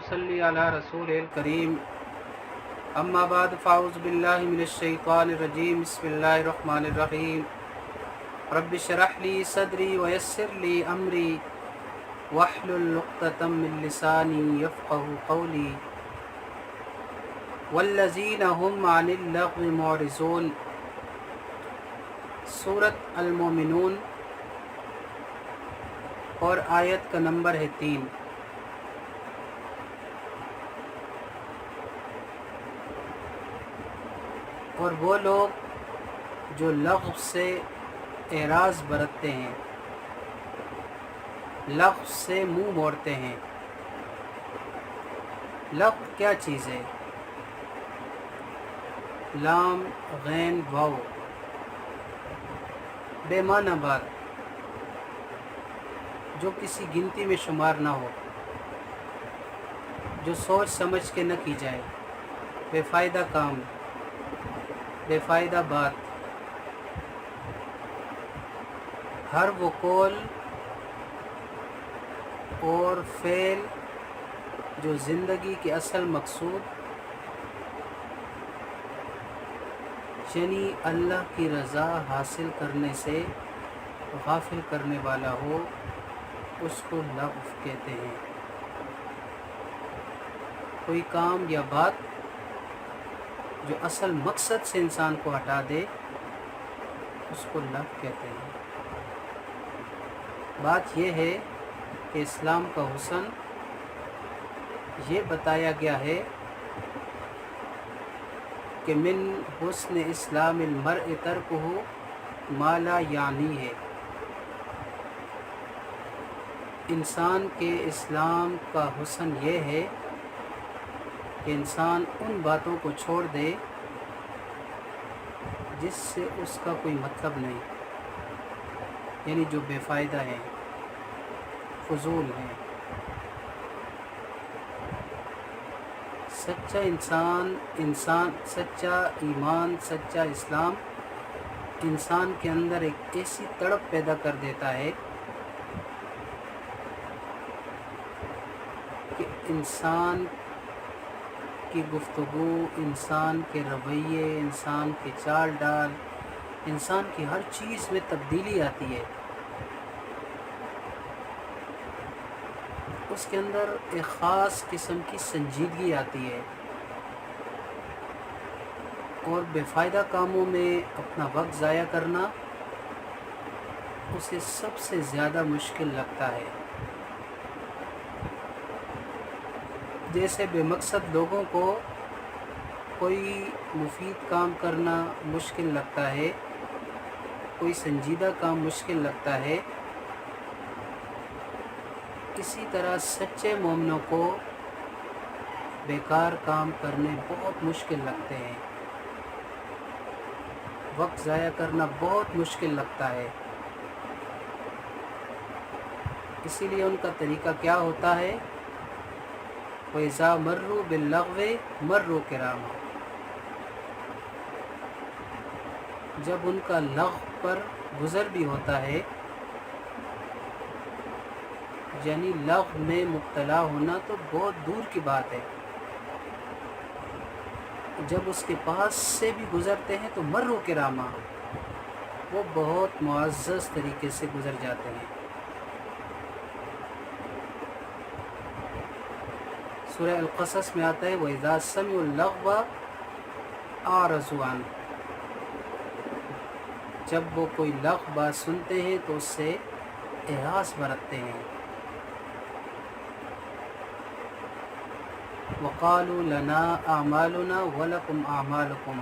نصلی علی رسول الکریم اما بعد فاعوذ باللہ من الشیطان الرجیم بسم اللہ الرحمن الرحیم رب اشرح لی صدری ویسر لی امری واحلل عقدۃ من لسانی یفقهوا قولی والذین هم عن اللغو معرضون۔ سورۃ المومنون اور آیت کا نمبر ہے 3۔ اور وہ لوگ جو لغو سے اعراض برتتے ہیں، لغو سے منہ موڑتے ہیں۔ لغو کیا چیز ہے؟ لام غین واو، بے معنی بات جو کسی گنتی میں شمار نہ ہو، جو سوچ سمجھ کے نہ کی جائے، بے فائدہ کام، بے فائدہ بات۔ ہر وہ قول اور فعل جو زندگی کے اصل مقصود یعنی اللہ کی رضا حاصل کرنے سے غافل کرنے والا ہو، اس کو لغو کہتے ہیں۔ کوئی کام یا بات جو اصل مقصد سے انسان کو ہٹا دے، اس کو لغو کہتے ہیں۔ بات یہ ہے کہ اسلام کا حسن یہ بتایا گیا ہے کہ من حسن اسلام المرء ترکہ ما لا یعنی ہے۔ انسان کے اسلام کا حسن یہ ہے کہ انسان ان باتوں کو چھوڑ دے جس سے اس کا کوئی مطلب نہیں، یعنی جو بے فائدہ ہیں، فضول ہیں۔ سچا انسان سچا ایمان، سچا اسلام انسان کے اندر ایک ایسی تڑپ پیدا کر دیتا ہے کہ انسان کی گفتگو، انسان کے رویے، انسان کے چال ڈال، انسان کی ہر چیز میں تبدیلی آتی ہے۔ اس کے اندر ایک خاص قسم کی سنجیدگی آتی ہے، اور بے فائدہ کاموں میں اپنا وقت ضائع کرنا اسے سب سے زیادہ مشکل لگتا ہے۔ جیسے بے مقصد لوگوں کو کوئی مفید کام کرنا مشکل لگتا ہے، کوئی سنجیدہ کام مشکل لگتا ہے، اسی طرح سچے مومنوں کو بیکار کام کرنے بہت مشکل لگتے ہیں، وقت ضائع کرنا بہت مشکل لگتا ہے۔ اسی لیے ان کا طریقہ کیا ہوتا ہے؟ وَإِذَا مَرُّوا بِاللَّغْوِ مَرُّوا كِرَامًا۔ جب ان کا لغو پر گزر بھی ہوتا ہے، یعنی لغو میں مبتلا ہونا تو بہت دور کی بات ہے، جب اس کے پاس سے بھی گزرتے ہیں تو مروا کراما، وہ بہت معزز طریقے سے گزر جاتے ہیں۔ سورہ القصص میں آتا ہے وَإِذَا سَمِعُوا اللَّغْوَ أَعْرَضُوا عَنْهُ۔ جب وہ کوئی لغو بات سنتے ہیں تو اس سے اعراض برتتے ہیں۔ وَقَالُوا لَنَا أَعْمَالُنَا وَلَكُمْ أَعْمَالُكُمْ،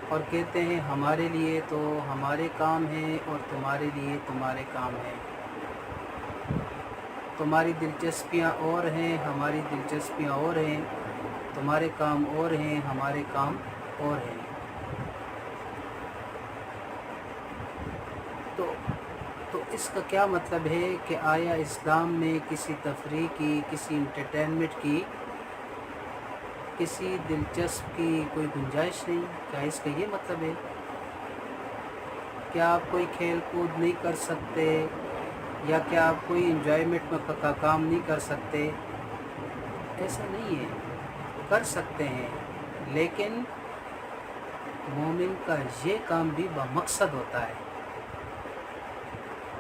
اور کہتے ہیں ہمارے لیے تو ہمارے کام ہیں اور تمہارے لیے تمہارے کام ہیں، تمہاری دلچسپیاں اور ہیں، ہماری دلچسپیاں اور ہیں، تمہارے کام اور ہیں، ہمارے کام اور ہیں۔ تو اس کا کیا مطلب ہے کہ آیا اسلام میں کسی تفریح کی، کسی انٹرٹینمنٹ کی، کسی دلچسپ کی کوئی گنجائش نہیں؟ کیا اس کا یہ مطلب ہے؟ کیا آپ کوئی کھیل کود نہیں کر سکتے، یا کیا آپ کوئی انجوائمنٹ کا کام نہیں کر سکتے؟ ایسا نہیں ہے، کر سکتے ہیں، لیکن مومن کا یہ کام بھی بمقصد ہوتا ہے۔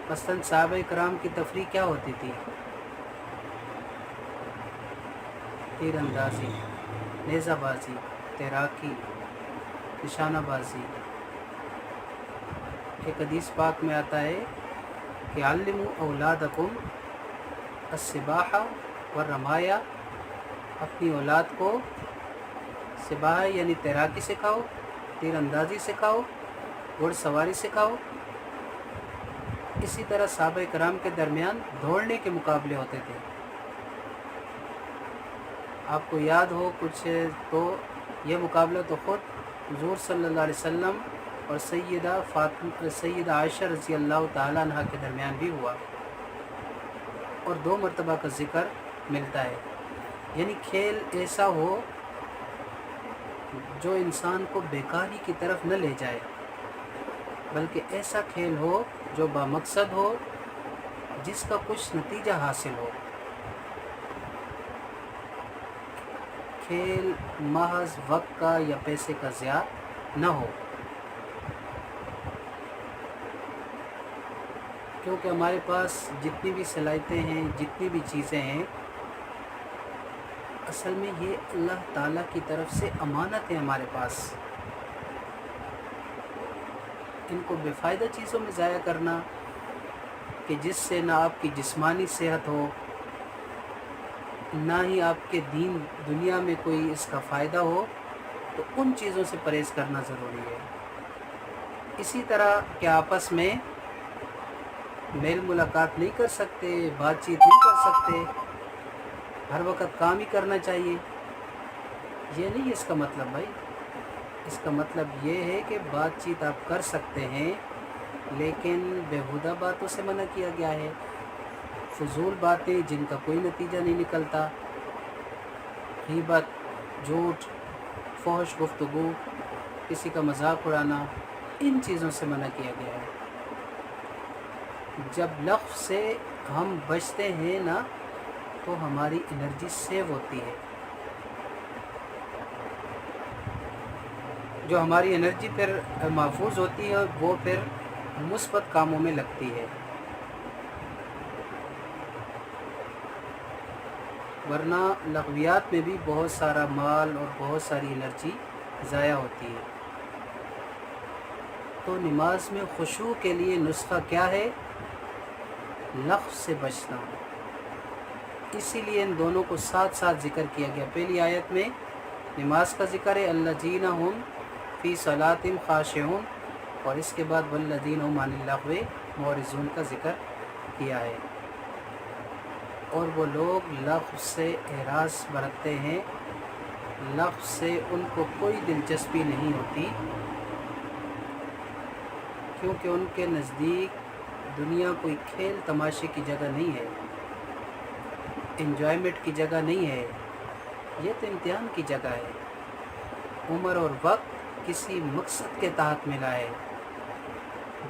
مثلاً صحابہ کرام کی تفریح کیا ہوتی تھی؟ تیر اندازی، نیزہ بازی، تیراکی، نشانہ بازی۔ ایک حدیث پاک میں آتا ہے کہ علموا اولادکم السباحہ والرمایا، اپنی اولاد کو سباحہ یعنی تیراکی سکھاؤ، تیر اندازی سکھاؤ، گھڑ سواری سکھاؤ۔ اسی طرح صحابہ کرام کے درمیان دوڑنے کے مقابلے ہوتے تھے۔ آپ کو یاد ہو کچھ تو یہ مقابلہ تو خود حضور صلی اللہ علیہ وسلم اور سیدہ عائشہ رضی اللہ تعالیٰ عنہ کے درمیان بھی ہوا، اور 2 مرتبہ کا ذکر ملتا ہے۔ یعنی کھیل ایسا ہو جو انسان کو بیکاری کی طرف نہ لے جائے، بلکہ ایسا کھیل ہو جو بامقصد ہو، جس کا کچھ نتیجہ حاصل ہو۔ کھیل محض وقت کا یا پیسے کا ضیاع نہ ہو، کیونکہ ہمارے پاس جتنی بھی صلاحیتیں ہیں، جتنی بھی چیزیں ہیں، اصل میں یہ اللہ تعالیٰ کی طرف سے امانت ہے ہمارے پاس۔ ان کو بے فائدہ چیزوں میں ضائع کرنا، کہ جس سے نہ آپ کی جسمانی صحت ہو، نہ ہی آپ کے دین دنیا میں کوئی اس کا فائدہ ہو، تو ان چیزوں سے پرہیز کرنا ضروری ہے۔ اسی طرح کہ آپس میں میل ملاقات نہیں کر سکتے، بات چیت نہیں کر سکتے، ہر وقت کام ہی کرنا چاہیے، یہ نہیں ہے اس کا مطلب بھائی۔ اس کا مطلب یہ ہے کہ بات چیت آپ کر سکتے ہیں، لیکن بیہودہ باتوں سے منع کیا گیا ہے۔ فضول باتیں جن کا کوئی نتیجہ نہیں نکلتا، غیبت، جھوٹ، فحش گفتگو، کسی کا مذاق اڑانا، ان چیزوں سے منع کیا گیا ہے۔ جب لفظ سے ہم بچتے ہیں نا، تو ہماری انرجی سیو ہوتی ہے۔ جو ہماری انرجی پھر محفوظ ہوتی ہے، وہ پھر مثبت کاموں میں لگتی ہے، ورنہ لغویات میں بھی بہت سارا مال اور بہت ساری انرجی ضائع ہوتی ہے۔ تو نماز میں خشوع کے لیے نسخہ کیا ہے؟ لفظ سے بچنا۔ اسی لیے ان دونوں کو ساتھ ساتھ ذکر کیا گیا۔ پہلی آیت میں نماز کا ذکر ہے، الذین هم فی صلاتہم خاشعون، اور اس کے بعد والذین هم عن اللغو معرضون کا ذکر کیا ہے۔ اور وہ لوگ لغو سے اعراض برتتے ہیں، لغو سے ان کو کوئی دلچسپی نہیں ہوتی، کیونکہ ان کے نزدیک دنیا کوئی کھیل تماشے کی جگہ نہیں ہے، انجوائمنٹ کی جگہ نہیں ہے، یہ تو امتحان کی جگہ ہے۔ عمر اور وقت کسی مقصد کے تحت ملا ہے،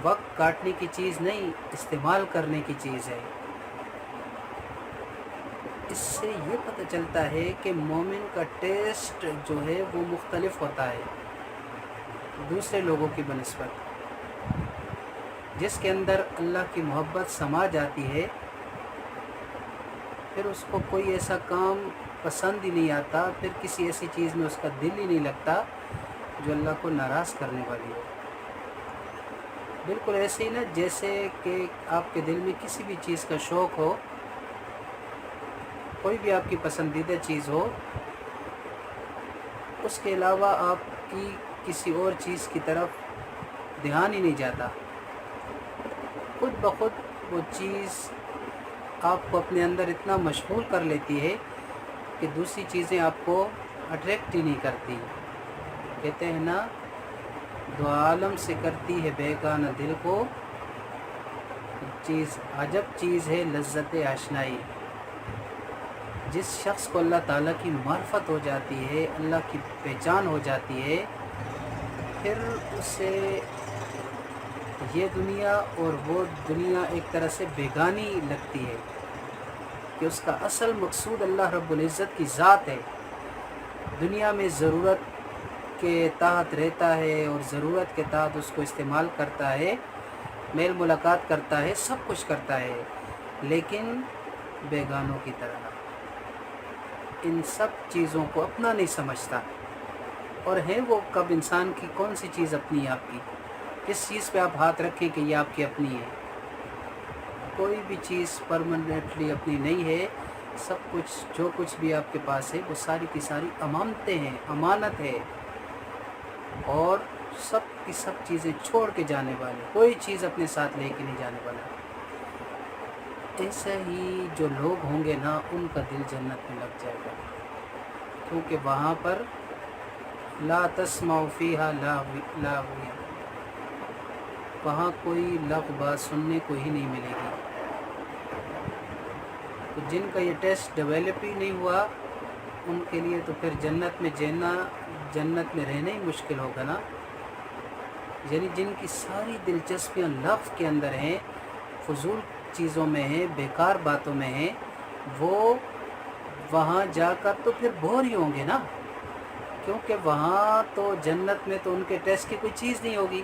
وقت کاٹنے کی چیز نہیں، استعمال کرنے کی چیز ہے۔ اس سے یہ پتہ چلتا ہے کہ مومن کا ٹیسٹ جو ہے وہ مختلف ہوتا ہے دوسرے لوگوں کی بنسبت۔ جس کے اندر اللہ کی محبت سما جاتی ہے، پھر اس کو کوئی ایسا کام پسند ہی نہیں آتا، پھر کسی ایسی چیز میں اس کا دل ہی نہیں لگتا جو اللہ کو ناراض کرنے والی ہو۔ بالکل ایسے ہی نا جیسے کہ آپ کے دل میں کسی بھی چیز کا شوق ہو، کوئی بھی آپ کی پسندیدہ چیز ہو، اس کے علاوہ آپ کی کسی اور چیز کی طرف دھیان ہی نہیں جاتا، خود بخود وہ چیز آپ کو اپنے اندر اتنا مشغول کر لیتی ہے کہ دوسری چیزیں آپ کو اٹریکٹ ہی نہیں کرتی۔ کہتے ہیں نا، دو عالم سے کرتی ہے بیگانہ دل کو، چیز عجب چیز ہے لذت آشنائی۔ جس شخص کو اللہ تعالیٰ کی معرفت ہو جاتی ہے، اللہ کی پہچان ہو جاتی ہے، پھر اسے یہ دنیا اور وہ دنیا ایک طرح سے بیگانی لگتی ہے کہ اس کا اصل مقصود اللہ رب العزت کی ذات ہے۔ دنیا میں ضرورت کے تحت رہتا ہے اور ضرورت کے تحت اس کو استعمال کرتا ہے، میل ملاقات کرتا ہے، سب کچھ کرتا ہے، لیکن بیگانوں کی طرح ان سب چیزوں کو اپنا نہیں سمجھتا۔ اور ہے وہ کب انسان کی کون سی چیز اپنی ہے آپ کی؟ کس چیز پہ آپ ہاتھ رکھیں کہ یہ آپ کی اپنی ہے؟ کوئی بھی چیز پرماننٹلی اپنی نہیں ہے۔ سب کچھ جو کچھ بھی آپ کے پاس ہے وہ ساری کی ساری امانتیں ہیں، امانت ہے، اور سب کی سب چیزیں چھوڑ کے جانے والے، کوئی چیز اپنے ساتھ لے کے نہیں جانے والا۔ ایسے ہی جو لوگ ہوں گے نا، ان کا دل جنت میں لگ جائے گا، کیونکہ وہاں پر لا تسمع فیہا لاغوا، وہاں کوئی لغو بات سننے کو ہی نہیں ملے گی۔ تو جن کا یہ ٹیسٹ ڈیولپ ہی نہیں ہوا، ان کے لیے تو پھر جنت میں جنت میں رہنا ہی مشکل ہوگا نا۔ یعنی جن کی ساری دلچسپیاں لغو کے اندر ہیں، فضول چیزوں میں ہیں، بیکار باتوں میں ہیں، وہ وہاں جا کر تو پھر بور ہی ہوں گے نا، کیونکہ وہاں تو جنت میں تو ان کے ٹیسٹ کی کوئی چیز نہیں ہوگی۔